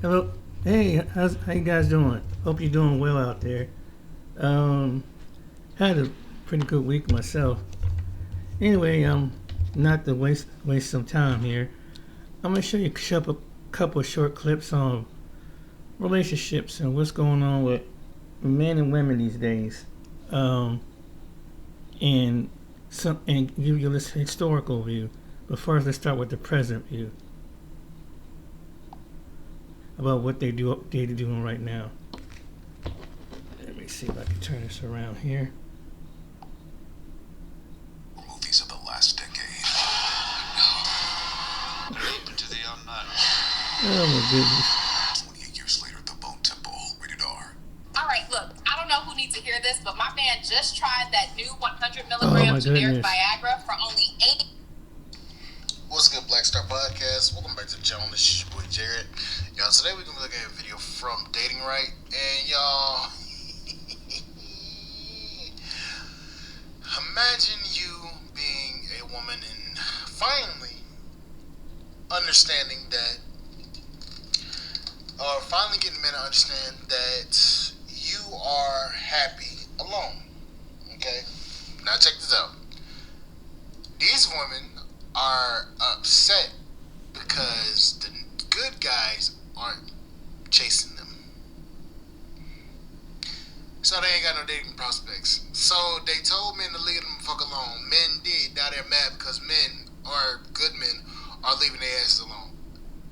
Hello. Hey, how you guys doing? Hope you're doing well out there. Um, had a pretty good week myself. Anyway, not to waste some time here. I'm gonna show you a couple of short clips on relationships and what's going on with men and women these days. Um, and give you this historical view. But first, let's start with the present view about what they're doing right now. Let me see if I can turn this around here. Movies of the last decade. To the unknown. Oh my goodness. 28 years later, the Bone Temple, rated R. Alright, look, I don't know who needs to hear this, but my man just tried that new 100 milligram generic Viagra for only 8. What's good, Black Star Podcast? Welcome back to the channel. This is your boy Jared. Y'all, today we're gonna be looking at a video from Dating Right, and y'all, imagine you being a woman and finally understanding that, or finally getting men to understand that you are happy alone. Okay? Now check this out. These women are upset because the good guys aren't chasing them. So they ain't got no dating prospects. So they told men to leave them the fuck alone. Men did. Now they're mad because men, or good men, are leaving their asses alone.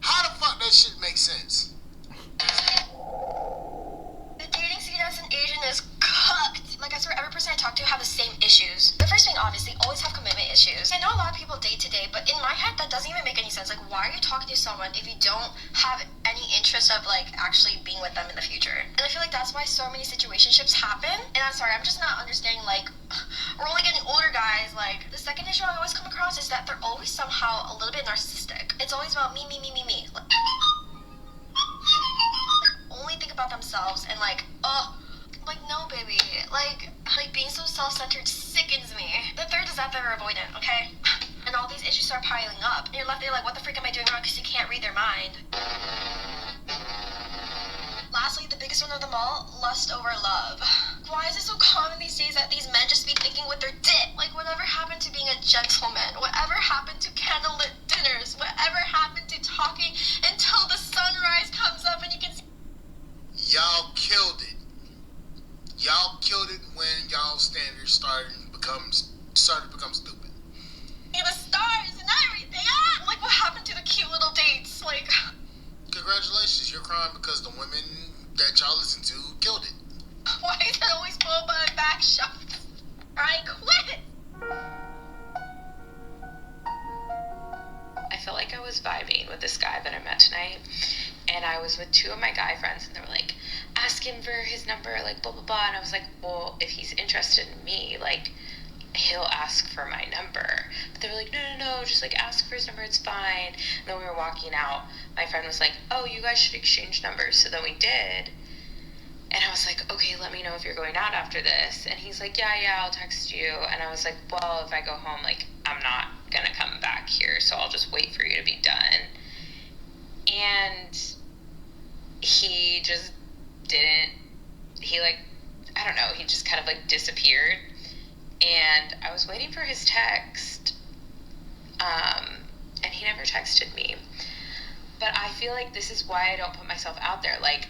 How the fuck that shit make sense? The dating scene as an Asian is cooked. Like, I swear every person I talk to have the same issues. The first thing, obviously, always have commitment issues. I know a lot of people date today, but in my head, that doesn't even make any sense. Like, why are you talking to someone if you don't have any interest of, like, actually being with them in the future? And I feel like that's why so many situationships happen. And I'm sorry, I'm just not understanding, like, we're only getting older, guys. Like, the second issue I always come across is that they're always somehow a little bit narcissistic. It's always about me. Like, only think about themselves and, like, like, no, baby. Like being so self-centered sickens me. The third is that they're avoidant, okay? And all these issues start piling up. And you're left there like, what the freak am I doing wrong? Because you can't read their mind. Lastly, the biggest one of them all, lust over love. Why is it so common these days that these men just be thinking with their dick? Like, whatever happened to being a gentleman? Whatever happened to candlelit dinners? Whatever happened to talking until the sunrise comes up and you can see... Y'all killed it. Y'all killed it when y'all standards started to become stupid. the stars and everything. Like, what happened to the cute little dates? Like, Congratulations, you're crying because the women that y'all listen to killed it. why is it always pulled by my back shots? I quit. I felt like I was vibing with this guy that I met tonight, and I was with two of my guy friends, and they were like, ask him for his number, like, blah, blah, blah, and I was like, well, if he's interested in me, like, he'll ask for my number. But they were like, no, just, like, ask for his number, it's fine. And then we were walking out, my friend was like, oh, you guys should exchange numbers, so then we did, and I was like, okay, let me know if you're going out after this. And he's like, yeah, I'll text you. And I was like, well, if I go home, like, I'm not gonna come back here, so I'll just wait for you to be done. And he just didn't, I don't know, he just kind of, like, disappeared. And I was waiting for his text, and he never texted me. But I feel like this is why I don't put myself out there. Like,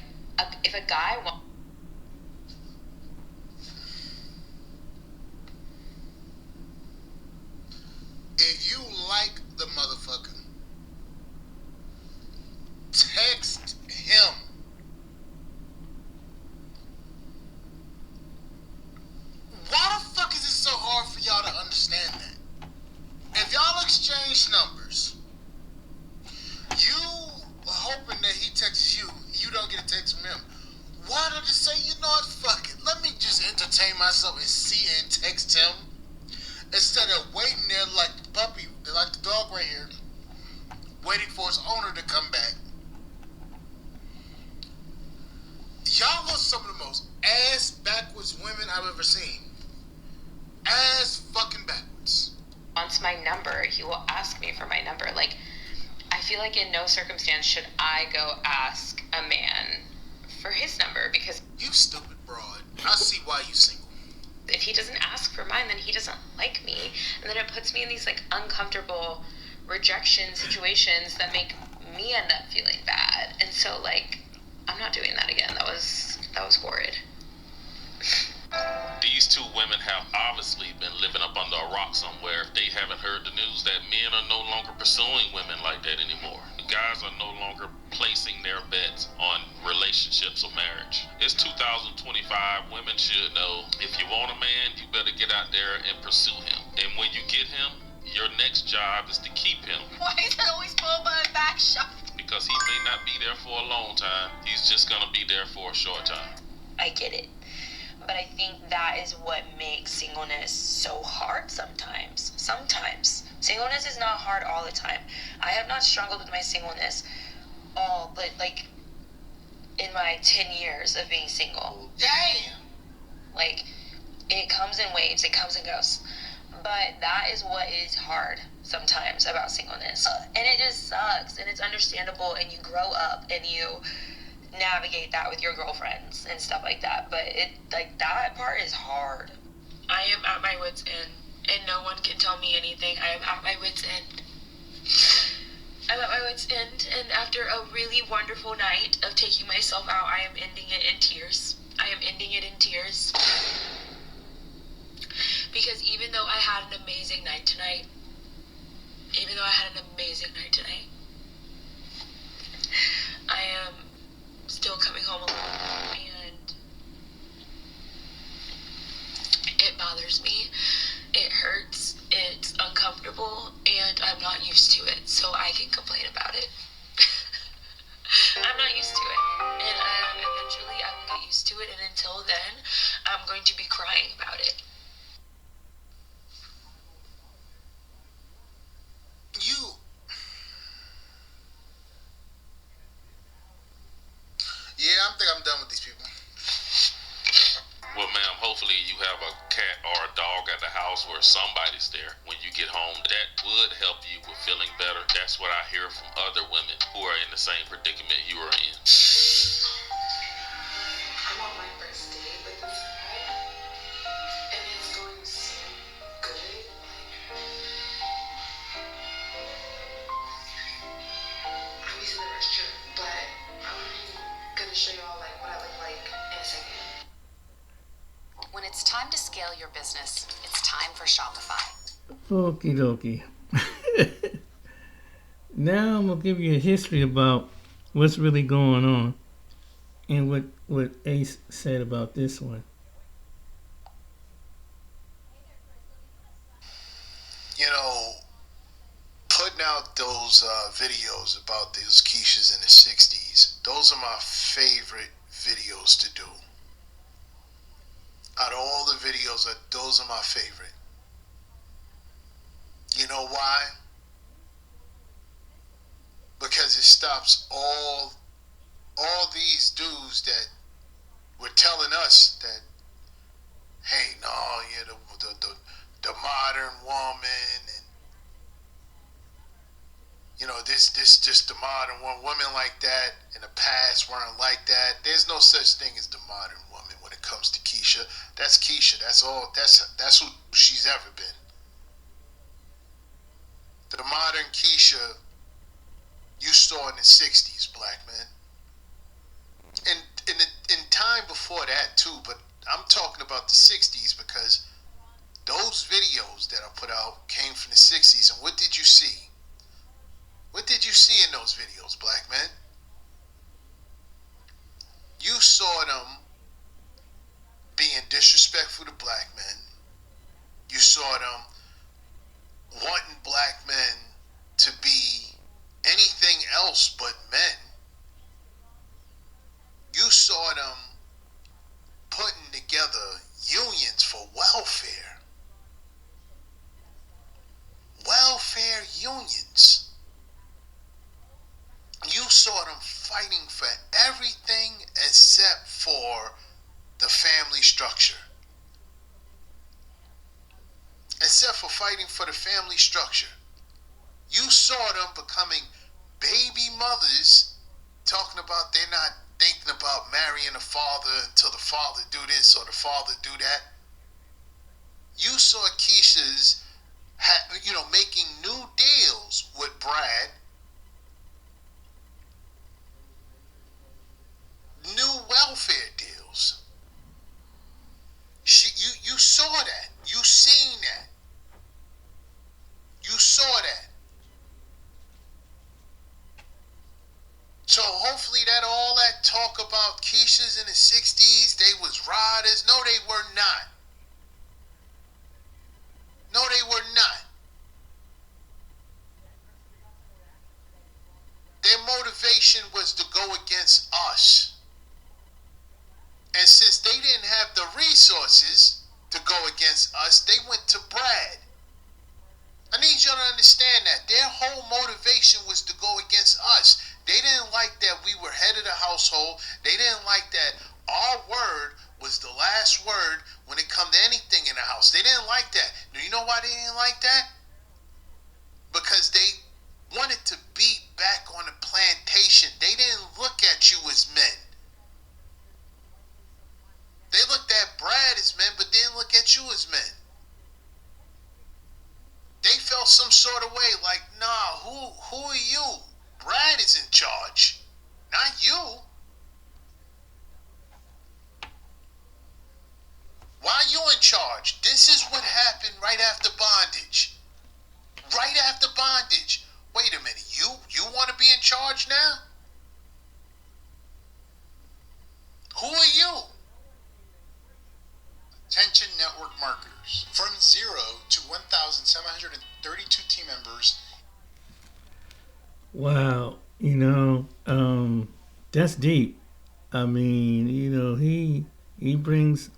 if a guy wants... If you like the motherfucker, text him. Why the fuck is it so hard for y'all to understand that? If y'all exchange numbers, you hoping that he texts you, you don't get a text from him. Why don't you say, you know what, fuck it, let me just entertain myself and see and text him, instead of waiting there like the puppy, like the dog right here, waiting for his owner to come back. Y'all are some of the most ass backwards women I've ever seen. Ass fucking backwards. Wants my number, he will ask me for my number. Like, I feel like in no circumstance should I go ask a man for his number, because You stupid broad. I see why you single. if he doesn't ask for mine, then he doesn't like me, and then it puts me in these like uncomfortable rejection situations that make me end up feeling bad. And so like I'm not doing that again. That was horrid. These two women have obviously been living up under a rock somewhere if they haven't heard the news that men are no longer pursuing women like that anymore. Guys are no longer placing their bets on relationships or marriage. It's 2025. Women should know if you want a man, you better get out there and pursue him. And when you get him, your next job is to keep him. Why is that always followed by a back shot? Because he may not be there for a long time. He's just gonna be there for a short time. I get it. But I think that is what makes singleness so hard sometimes. Singleness is not hard all the time. I have not struggled with my singleness but like in my 10 years of being single. Damn. Like, it comes in waves, it comes and goes. But that is what is hard sometimes about singleness. And it just sucks, and it's understandable, and you grow up and you navigate that with your girlfriends and stuff like that. But it, like, that part is hard. I am at my wit's end, and no one can tell me anything. I am at my wit's end. I'm at my wit's end, and after a really wonderful night of taking myself out, I am ending it in tears. Because even though I had an amazing night tonight, I am still coming home alone, and it bothers me. It hurts, it's uncomfortable, and I'm not used to it, so I can complain about it. I'm not used to it, and eventually I will get used to it, and until then, I'm going to be crying about it. Yeah, I think I'm done with these people. Well, ma'am, hopefully you have a cat or a dog at the house where somebody's there when you get home. That would help you with feeling better. That's what I hear from other women who are in the same predicament you are in. I'm on my first date with this guy, and it's going so good. I'm using the restroom, but I'm gonna show y'all like what I look like in a second. When it's time to scale your business, it's time for Shopify. Okie dokie. Now I'm going to give you a history about what's really going on and what Ace said about this one. You know, putting out those videos about those Keishas in the 60s, those are my favorite videos to do. Out of all the videos, those are my favorite. You know why? Because it stops all these dudes that were telling us that, hey, no, yeah, the modern woman, and you know, this just the modern woman. Women like that in the past weren't like that. There's no such thing as the modern woman when it comes to Keisha. That's Keisha. That's all. That's who she's ever been. The modern Keisha you saw in the 60s, black man. And in time before that too, but I'm talking about the 60s because those videos that I put out came from the 60s. And what did you see? What did you see in those videos, black man? You saw them being disrespectful to black men. You saw them wanting black men to be anything else but men. You saw them putting together unions for welfare. Welfare unions. You saw them fighting for everything except for the family structure. Except for fighting for the family structure. You saw them becoming baby mothers talking about they're not thinking about marrying a father until the father do this or the father do that. You saw Keisha's, making new deals with Brad, new welfare deals. You saw that. You seen that. You saw that. So hopefully that all that talk about Keisha's in the 60s, they was riders. No, they were not. No, they were not. Their motivation was to go against us. And since they didn't have the resources to go against us, they went to Brad. I need you to understand that. Their whole motivation was to go against us. They didn't like that we were head of the household. They didn't like that our word was the last word when it come to anything in the house. They didn't like that. Do you know why they didn't like that? Because they wanted to be back on the plantation. They didn't look at you as men. They looked at Brad as men, but didn't look at you as men. They felt some sort of way like, nah, who are you? Brad is in charge, not you. Why are you in charge? This is what happened right after bondage. Right after bondage. Wait a minute, you want to be in charge now? Who are you? Attention network marketers. From 0 to 1,732 team members. Wow, that's deep. I mean, he brings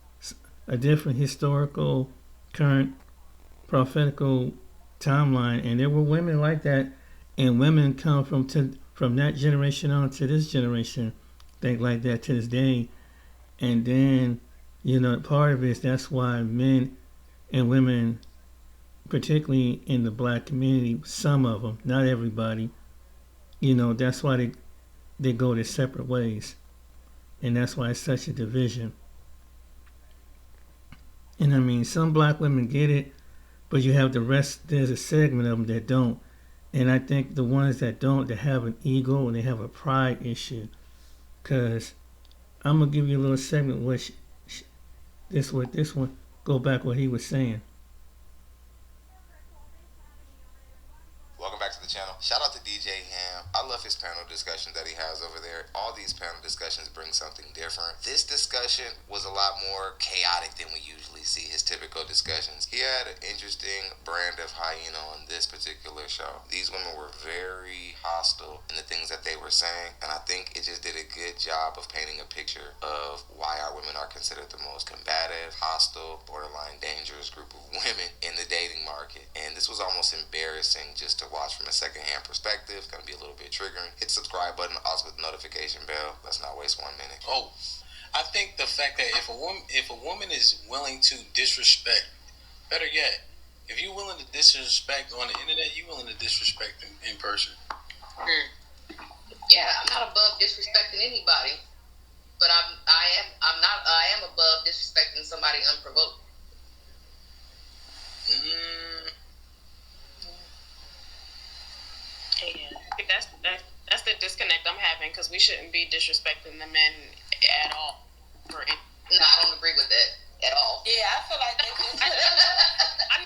a different historical, current, prophetical timeline, and there were women like that, and women come from that generation on to this generation, think like that to this day, and then part of it is that's why men and women, particularly in the black community, some of them, not everybody, that's why they go their separate ways, and that's why it's such a division. And I mean, some black women get it, but you have the rest. There's a segment of them that don't, and I think the ones that don't, they have an ego and they have a pride issue. Cause I'm gonna give you a little segment which this one go back what he was saying. Welcome back to the channel. Shout out to DJ Ham. I love his panel discussions that he has over there. All these panel discussions bring something different. This discussion was a lot more chaotic than we usually see his typical discussions. He had an interesting brand of hyena on this particular show. These women were very hostile in the things that they were saying, and I think it just did a good job of painting a picture of why our women are considered the most combative, hostile, borderline dangerous group of women in the dating market. And this was almost embarrassing just to watch from a secondhand perspective. It's going to be a little bit triggering. Hit the subscribe button, also hit the notification bell. Let's not waste 1 minute. Oh, I think the fact that if a woman is willing to disrespect, better yet, if you're willing to disrespect on the internet, you're willing to disrespect in person. Yeah, I'm not above disrespecting anybody, but I am above disrespecting somebody unprovoked. Yeah, that's the disconnect I'm having, because we shouldn't be disrespecting the men at all. No, I don't agree with that at all. Yeah, I feel like I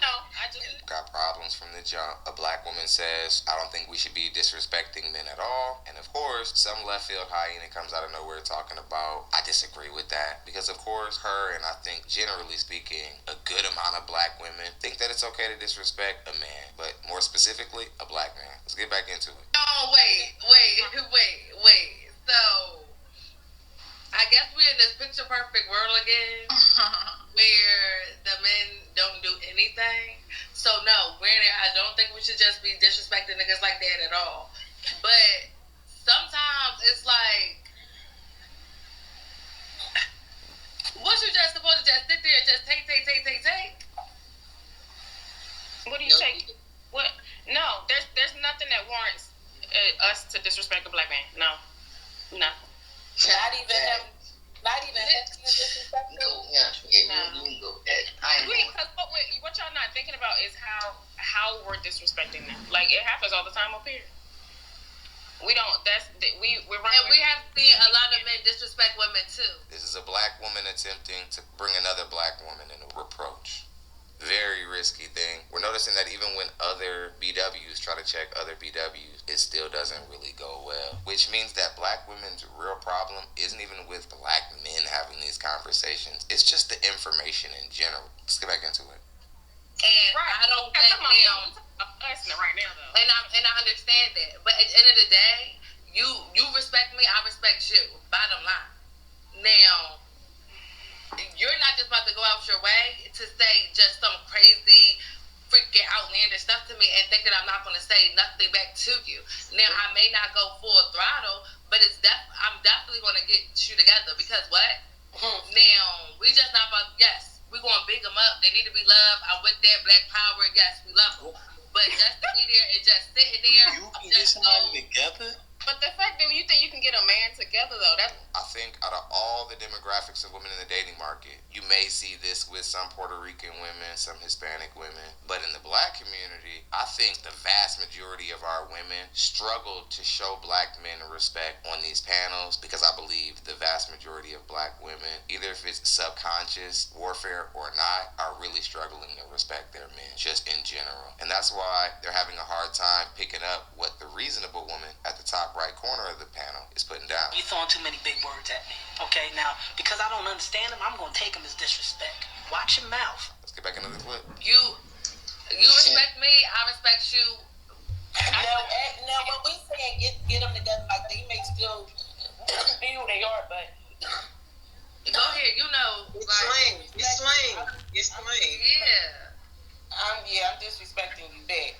know. I just got problems from the jump. A black woman says, I don't think we should be disrespecting men at all. And of course, some left field hyena comes out of nowhere talking about, I disagree with that. Because of course, her and I think generally speaking, a good amount of black women think that it's okay to disrespect a man. But more specifically, a black man. Let's get back into it. Oh, wait. So, I guess we're in this picture perfect world again, where the men don't do anything. So no, I don't think we should just be disrespecting niggas like that at all. But sometimes it's like, what you just supposed to just sit there and just take? What do you take? What? No, there's nothing that warrants us black man. No. Not even him. Not even him being disrespectful. Because what y'all not thinking about is how we're disrespecting them. Like, it happens all the time up here. We don't. We're running. And we have seen a lot of men disrespect women too. This is a black woman attempting to bring another black woman in a reproach. Very risky thing. We're noticing that even when other BWs try to check other BWs, it still doesn't really go well. Which means that black women's real problem isn't even with black men having these conversations. It's just the information in general. Let's get back into it. And I don't think now. Right now, though. And I understand that. But at the end of the day, you respect me, I respect you. Bottom line. Now, you're not just about to go out your way to say just some crazy, freaking outlandish stuff to me and think that I'm not going to say nothing back to you. Now, I may not go full throttle, but I'm definitely going to get you together because what? Now, we just not about, yes, we're going to big them up. They need to be loved. I'm with that black power. Yes, we love them. But just to be there and just sitting there. You can get somebody together? But the fact that you think you can get a man together, though, that's... I think out of all the demographics of women in the dating market, you may see this with some Puerto Rican women, some Hispanic women. But in the black community, I think the vast majority of our women struggle to show black men respect on these panels because I believe the vast majority of black women, either if it's subconscious warfare or not, are really struggling to respect their men, just in general. And that's why they're having a hard time picking up what the reasonable woman at the top right corner of the panel is putting down. You're throwing too many big words at me. Okay, now, because I don't understand them, I'm going to take them as disrespect. Watch your mouth. Let's get back into the clip. You respect me, I respect you. Now when we saying get them together, like they may still be who they are, but go ahead, you know. It's slang. Yeah. I'm disrespecting you back.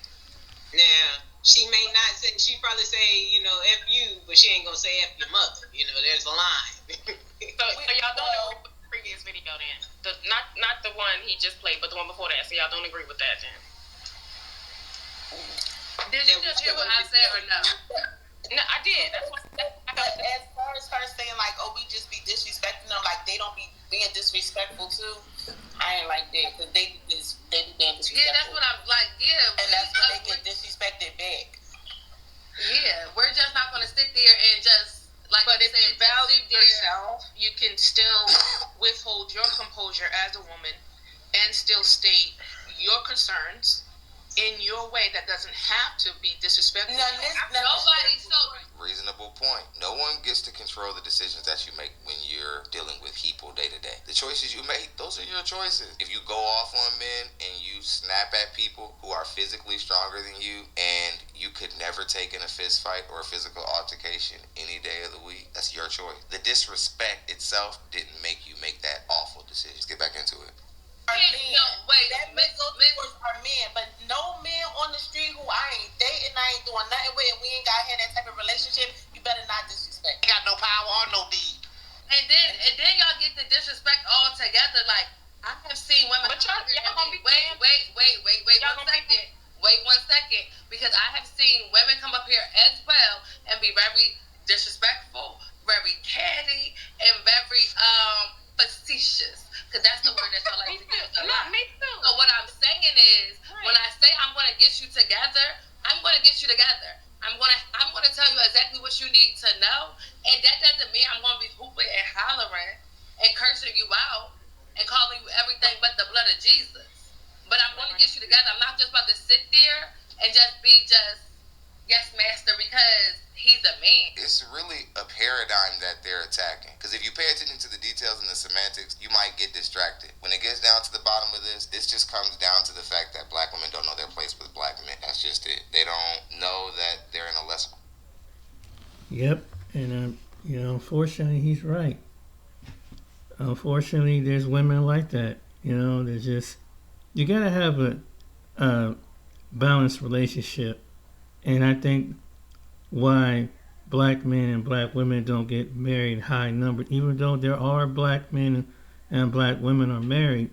Now, she may not say, she probably say, F you, but she ain't gonna say F your mother. There's a line. So y'all don't agree with the previous video then? Not the one he just played, but the one before that. So y'all don't agree with that then? Did you just hear what I said or no? No, I did. That's what as far as her saying like, oh, we just be disrespecting them, like they don't be being disrespectful too. I ain't like that because they be being disrespectful. Yeah, that's what I'm like. Yeah, and that's when they get disrespected back. Yeah, we're just not gonna sit there and just like. But if you value yourself, you can still withhold your composure as a woman and still state your concerns in your way that doesn't have to be disrespectful. Nobody's so reasonable point. No one gets to control the decisions that you make when you're dealing with people day to day. The choices you make, those are your choices. If you go off on men and you snap at people who are physically stronger than you and you could never take in a fist fight or a physical altercation any day of the week, that's your choice. The disrespect itself didn't make you make that awful decision. Let's get back into it. That may go towards our men, but no man on the street who I ain't dating, I ain't doing nothing with, and we ain't got had that type of relationship, you better not disrespect. Ain't got no power or no deed. And then y'all get the disrespect all together. Like I have seen women. But y'all gonna be wait 1 second, because I have seen women come up here as well and be very disrespectful, very catty, and very facetious. Because that's the word that y'all like to use a lot. Me too. So what I'm saying is, when I say I'm going to get you together, I'm going to get you together. I'm going to tell you exactly what you need to know, and that doesn't mean I'm going to be hooping and hollering and cursing you out and calling you everything but the blood of Jesus. But I'm going to get you together. I'm not just about to sit there and just be yes, master, because he's a man. It's really a paradigm that they're attacking. Because if you pay attention to the details and the semantics, you might get distracted. When it gets down to the bottom of this just comes down to the fact that black women don't know their place with black men. That's just it. They don't know that they're in a less... Yep, and unfortunately, he's right. Unfortunately, there's women like that. There's just... You gotta have a balanced relationship. And I think why black men and black women don't get married high number, even though there are black men and black women are married,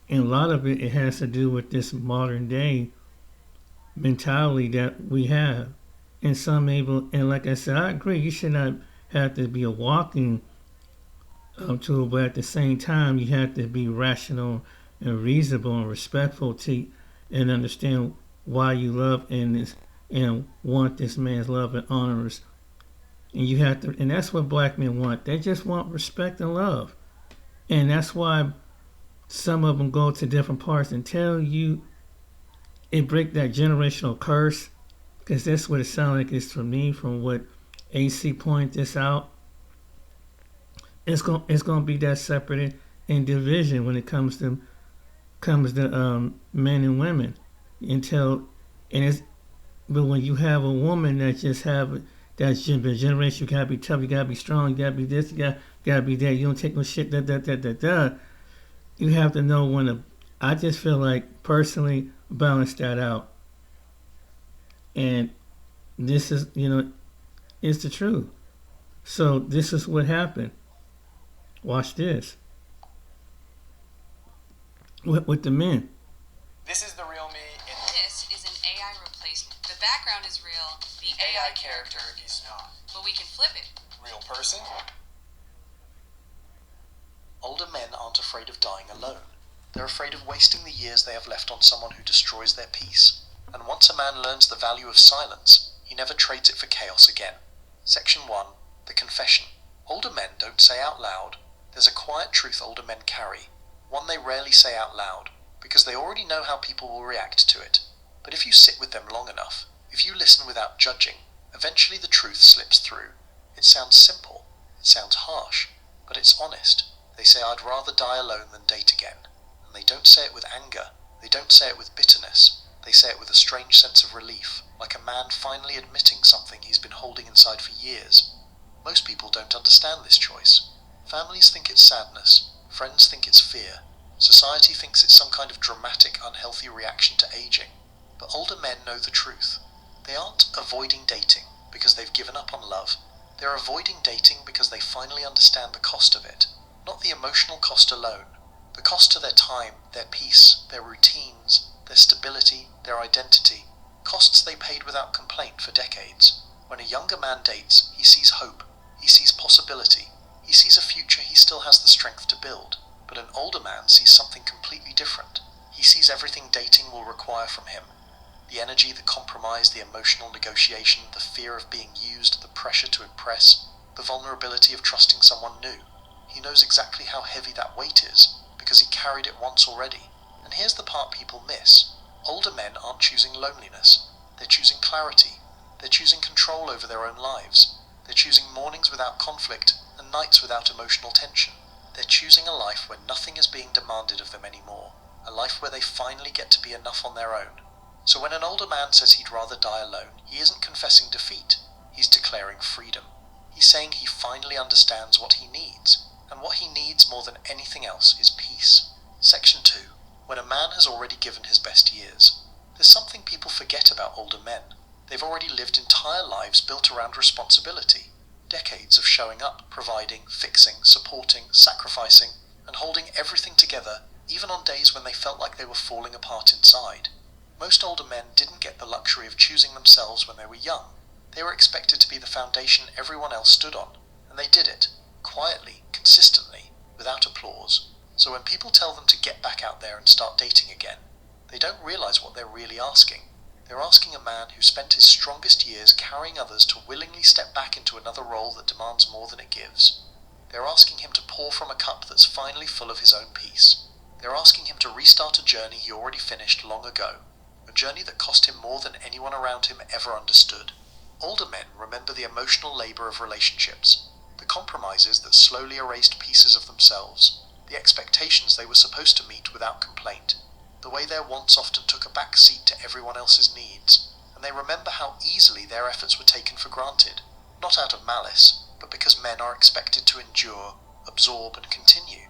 and a lot of it has to do with this modern day mentality that we have. and some able, and like I said, I agree, you should not have to be a walking tool, but at the same time, you have to be rational and reasonable and respectful to, and understand why you love and want this man's love and honors. And you have to, and that's what black men want. They just want respect and love, and that's why some of them go to different parts until you it break that generational curse, because that's what it sounds like it's for me from what AC pointed this out. It's gonna be that separate and division when it comes to men and women until and it's but when you have a woman that just have that's the generation, you gotta be tough, you gotta be strong, you gotta be this, you gotta be that, you don't take no shit, da. You have to know when to. I just feel like personally balance that out, and this is it's the truth. So this is what happened. Watch this with the men. This is the real me. This is an AI replacement. The background is real. The AI character is not. But we can flip it. Real person? Older men aren't afraid of dying alone. They're afraid of wasting the years they have left on someone who destroys their peace. And once a man learns the value of silence, he never trades it for chaos again. Section 1. The Confession. Older men don't say out loud. There's a quiet truth older men carry, one they rarely say out loud, because they already know how people will react to it. But if you sit with them long enough, if you listen without judging, eventually the truth slips through. It sounds simple, it sounds harsh, but it's honest. They say, I'd rather die alone than date again. And they don't say it with anger, they don't say it with bitterness, they say it with a strange sense of relief, like a man finally admitting something he's been holding inside for years. Most people don't understand this choice. Families think it's sadness, friends think it's fear, society thinks it's some kind of dramatic, unhealthy reaction to aging. But older men know the truth. They aren't avoiding dating because they've given up on love. They're avoiding dating because they finally understand the cost of it. Not the emotional cost alone. The cost to their time, their peace, their routines, their stability, their identity. Costs they paid without complaint for decades. When a younger man dates, he sees hope. He sees possibility. He sees a future he still has the strength to build. But an older man sees something completely different. He sees everything dating will require from him. The energy, the compromise, the emotional negotiation, the fear of being used, the pressure to impress, the vulnerability of trusting someone new. He knows exactly how heavy that weight is, because he carried it once already. And here's the part people miss. Older men aren't choosing loneliness. They're choosing clarity. They're choosing control over their own lives. They're choosing mornings without conflict and nights without emotional tension. They're choosing a life where nothing is being demanded of them anymore. A life where they finally get to be enough on their own. So when an older man says he'd rather die alone, he isn't confessing defeat. He's declaring freedom. He's saying he finally understands what he needs. And what he needs more than anything else is peace. Section 2. When a man has already given his best years. There's something people forget about older men. They've already lived entire lives built around responsibility. Decades of showing up, providing, fixing, supporting, sacrificing, and holding everything together, even on days when they felt like they were falling apart inside. Most older men didn't get the luxury of choosing themselves when they were young. They were expected to be the foundation everyone else stood on, and they did it, quietly, consistently, without applause. So when people tell them to get back out there and start dating again, they don't realize what they're really asking. They're asking a man who spent his strongest years carrying others to willingly step back into another role that demands more than it gives. They're asking him to pour from a cup that's finally full of his own peace. They're asking him to restart a journey he already finished long ago, a journey that cost him more than anyone around him ever understood. Older men remember the emotional labor of relationships, the compromises that slowly erased pieces of themselves, the expectations they were supposed to meet without complaint, the way their wants often took a back seat to everyone else's needs, and they remember how easily their efforts were taken for granted, not out of malice, but because men are expected to endure, absorb, and continue.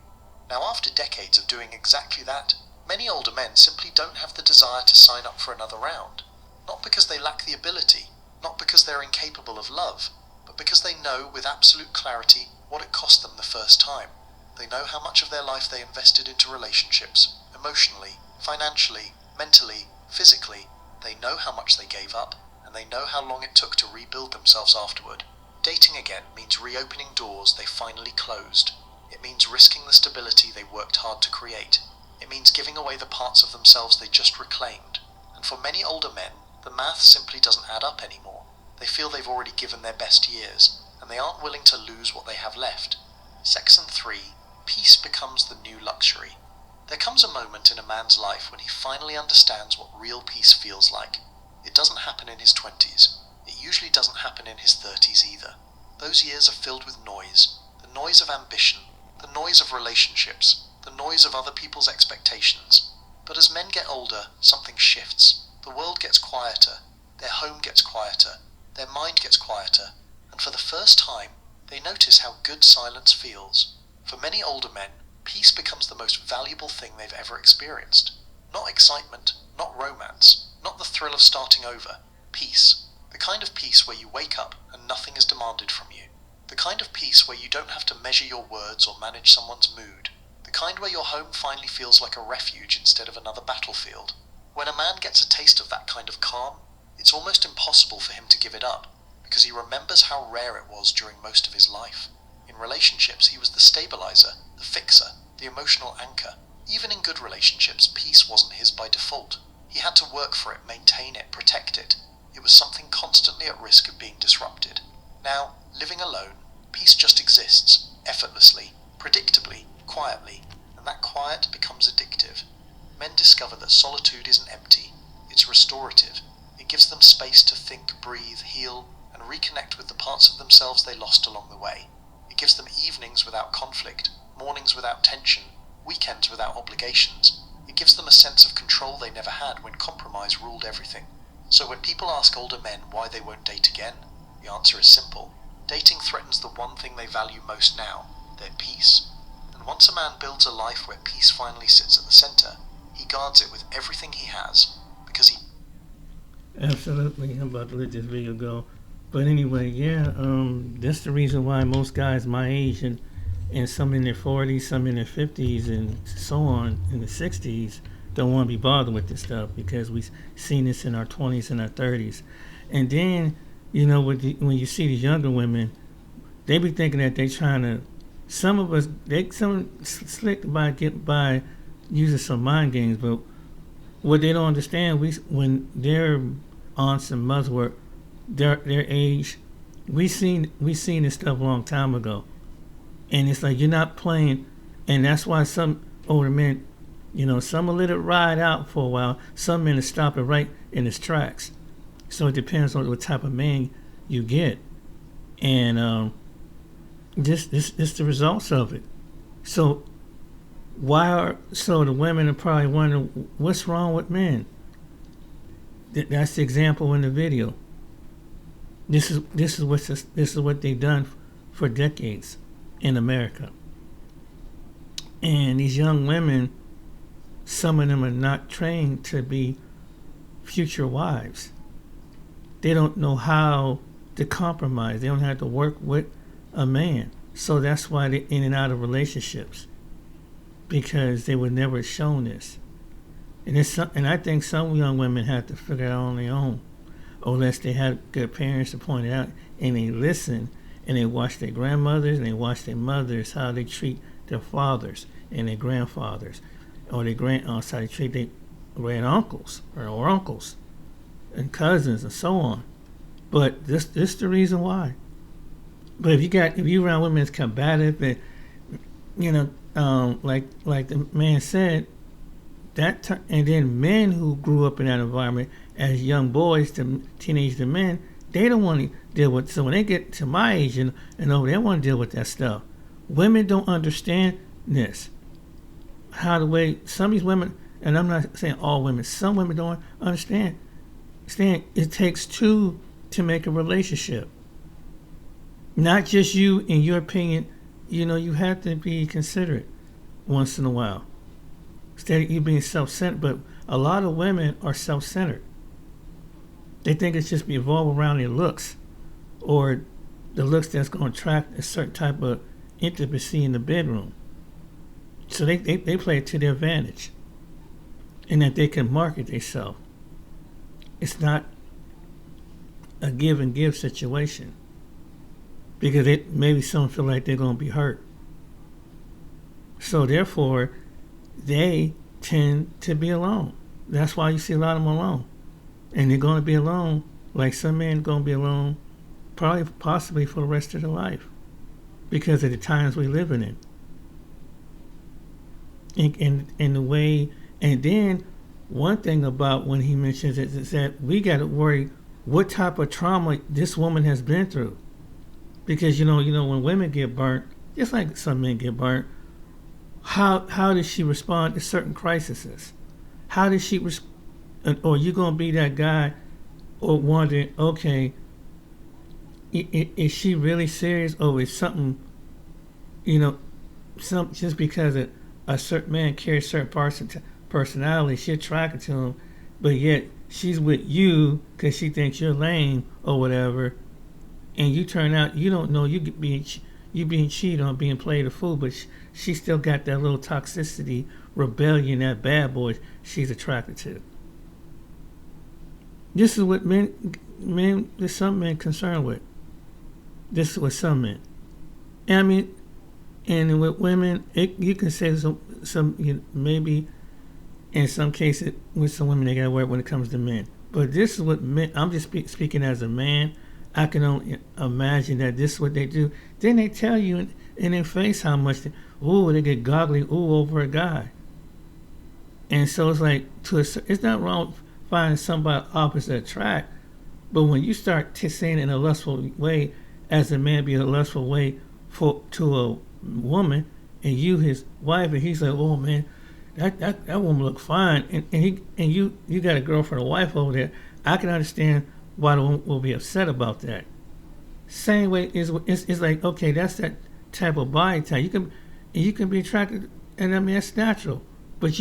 Now, after decades of doing exactly that, many older men simply don't have the desire to sign up for another round, not because they lack the ability, not because they're incapable of love, but because they know with absolute clarity what it cost them the first time. They know how much of their life they invested into relationships, emotionally, financially, mentally, physically. They know how much they gave up, and they know how long it took to rebuild themselves afterward. Dating again means reopening doors they finally closed. It means risking the stability they worked hard to create. It means giving away the parts of themselves they just reclaimed. And for many older men, the math simply doesn't add up anymore. They feel they've already given their best years, and they aren't willing to lose what they have left. Section 3. Peace becomes the new luxury. There comes a moment in a man's life when he finally understands what real peace feels like. It doesn't happen in his 20s. It usually doesn't happen in his 30s either. Those years are filled with noise. The noise of ambition, the noise of relationships, the noise of other people's expectations. But as men get older, something shifts. The world gets quieter. Their home gets quieter. Their mind gets quieter. And for the first time, they notice how good silence feels. For many older men, peace becomes the most valuable thing they've ever experienced. Not excitement, not romance, not the thrill of starting over. Peace. The kind of peace where you wake up and nothing is demanded from you. The kind of peace where you don't have to measure your words or manage someone's mood. The kind where your home finally feels like a refuge instead of another battlefield. When a man gets a taste of that kind of calm, it's almost impossible for him to give it up, because he remembers how rare it was during most of his life. In relationships, he was the stabilizer, the fixer, the emotional anchor. Even in good relationships, peace wasn't his by default. He had to work for it, maintain it, protect it. It was something constantly at risk of being disrupted. Now, living alone, peace just exists, effortlessly, predictably, quietly, and that quiet becomes addictive. Men discover that solitude isn't empty, it's restorative. It gives them space to think, breathe, heal, and reconnect with the parts of themselves they lost along the way. It gives them evenings without conflict, mornings without tension, weekends without obligations. It gives them a sense of control they never had when compromise ruled everything. So when people ask older men why they won't date again, the answer is simple. Dating threatens the one thing they value most now, their peace. And once a man builds a life where peace finally sits at the center, he guards it with everything he has, because he... Absolutely. I'm about to let this video go. But anyway, yeah, that's the reason why most guys my age and some in their 40s, some in their 50s, and so on in the 60s don't want to be bothered with this stuff, because we've seen this in our 20s and our 30s. And then, you know, when you see these younger women, they be thinking that they trying to, some slick by get by using some mind games, but what they don't understand, when their aunts and mothers were their age, we seen this stuff a long time ago. And it's like, you're not playing, and that's why some older men, you know, some will let it ride out for a while, some men will stop it right in its tracks. So it depends on what type of man you get. And this the results of it. So the women are probably wondering, what's wrong with men? That's the example in the video. This is what they've done for decades in America. And these young women, some of them are not trained to be future wives. They don't know how to compromise. They don't have to work with a man. So that's why they're in and out of relationships, because they were never shown this. And I think some young women have to figure it out on their own, unless they had good parents to point it out, and they listen, and they watch their grandmothers and they watch their mothers, how they treat their fathers and their grandfathers, or their how they treat their grand uncles or uncles and cousins and so on. But this the reason why. But if you around women that's combative, and you know, like the man said, and then men who grew up in that environment as young boys to teenage to men, they don't want to deal with. So when they get to my age and over, they want to deal with that stuff. Women don't understand this. How the way some of these women, and I'm not saying all women, some women don't understand. It takes two to make a relationship. Not just you, in your opinion. You know, you have to be considerate once in a while. Instead of you being self-centered, but a lot of women are self-centered. They think it's just be evolved around their looks, or the looks that's going to attract a certain type of intimacy in the bedroom. So they play it to their advantage, and that they can market themselves. It's not a give and give situation because maybe some feel like they're going to be hurt. So therefore, they tend to be alone. That's why you see a lot of them alone. And they're going to be alone, like some men going to be alone, probably possibly for the rest of their life because of the times we're living in. And the way, and then one thing about when he mentions it is that we got to worry what type of trauma this woman has been through. Because, you know, when women get burnt, just like some men get burnt, how does she respond to certain crises? How does she or you going to be that guy or wondering, okay, is she really serious or is something, just because a certain man carries certain personality, she attracted to him, but yet she's with you because she thinks you're lame or whatever, and you turn out you don't know you being cheated on, being played a fool, but she still got that little toxicity, rebellion, that bad boy she's attracted to. This is what there's some men concerned with. This is what some men. And I mean, and with women, you can say some maybe in some cases with some women they got to work when it comes to men. But this is what men. I'm just speaking as a man. I can only imagine that this is what they do. Then they tell you in their face how much they get goggly over a guy. And so it's like it's not wrong finding somebody opposite attract, but when you start saying it in a lustful way, as a man be a lustful way to a woman, and you his wife, and he's like, oh man, that woman look fine, and you got a girlfriend or wife over there. I can understand why the woman will be upset about that. Same way it's like, okay, that's that type of body type. You can be attracted, and I mean that's natural. But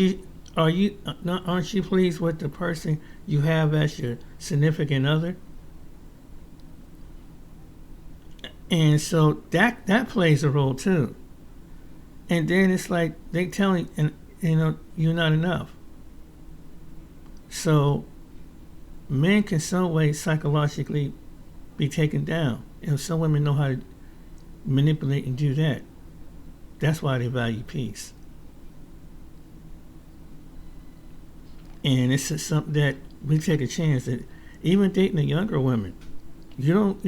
aren't you pleased with the person you have as your significant other? And so that plays a role too. And then it's like they telling you're not enough. So men can some way psychologically be taken down. And some women know how to manipulate and do that. That's why they value peace. And it's just something that we take a chance that even dating a younger woman, you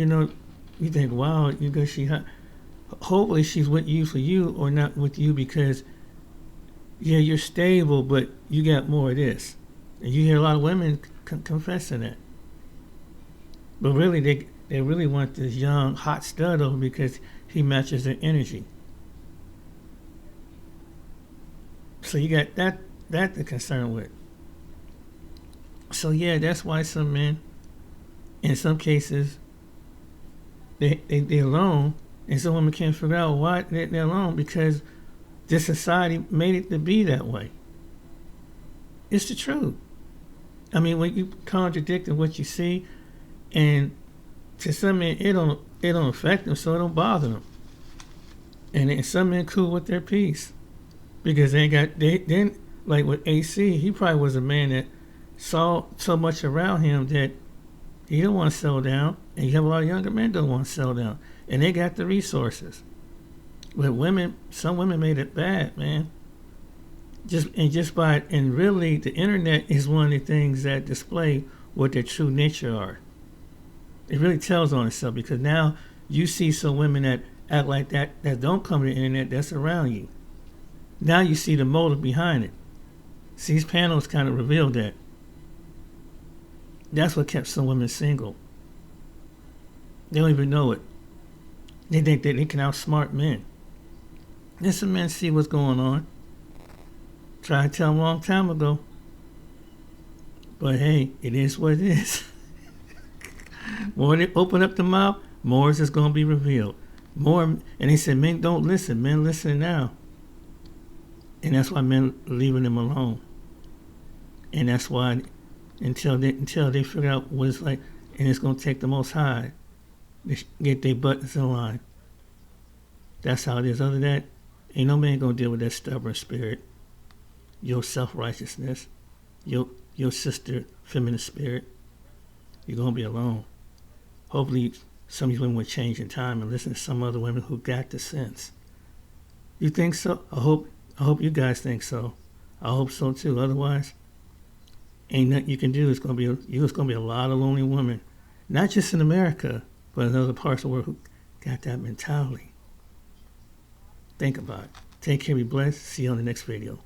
think, wow, hopefully she's with you for you or not with you because, yeah, you're stable, but you got more of this. And you hear a lot of women confessing that. But really, they really want this young, hot stud over because he matches their energy. So you got that to concern with. So yeah, that's why some men, in some cases, they're alone, and some women can't figure out why they're alone because this society made it to be that way. It's the truth. I mean, when you contradict what you see, and to some men it don't affect them, so it don't bother them. And then some men cool with their peace because they then like with AC, he probably was a man that saw so much around him that he didn't want to settle down, and you have a lot of younger men don't want to settle down, and they got the resources. But some women made it bad, man. And really the internet is one of the things that display what their true nature are. It really tells on itself because now you see some women that act like that don't come to the internet that's around you. Now you see the motive behind it. See, these panels kind of revealed that. That's what kept some women single. They don't even know it. They think that they can outsmart men. Then some men see what's going on. Tried to tell them a long time ago. But hey, it is what it is. More they open up the mouth, more is going to be revealed. More, and they said men don't listen. Men listen now. And that's why men are leaving them alone. And that's why until they figure out what it's like, and it's going to take the Most High to get their buttons in line. That's how it is. Other than that, ain't no man going to deal with that stubborn spirit, your self-righteousness, your sister feminine spirit. You're going to be alone. hopefully some of these women will change in time and listen to some other women who got the sense. You think so? I hope you guys think so. I hope so too. Otherwise, ain't nothing you can do. It's gonna be a lot of lonely women, not just in America, but in other parts of the world who got that mentality. Think about it. Take care, be blessed. See you on the next video.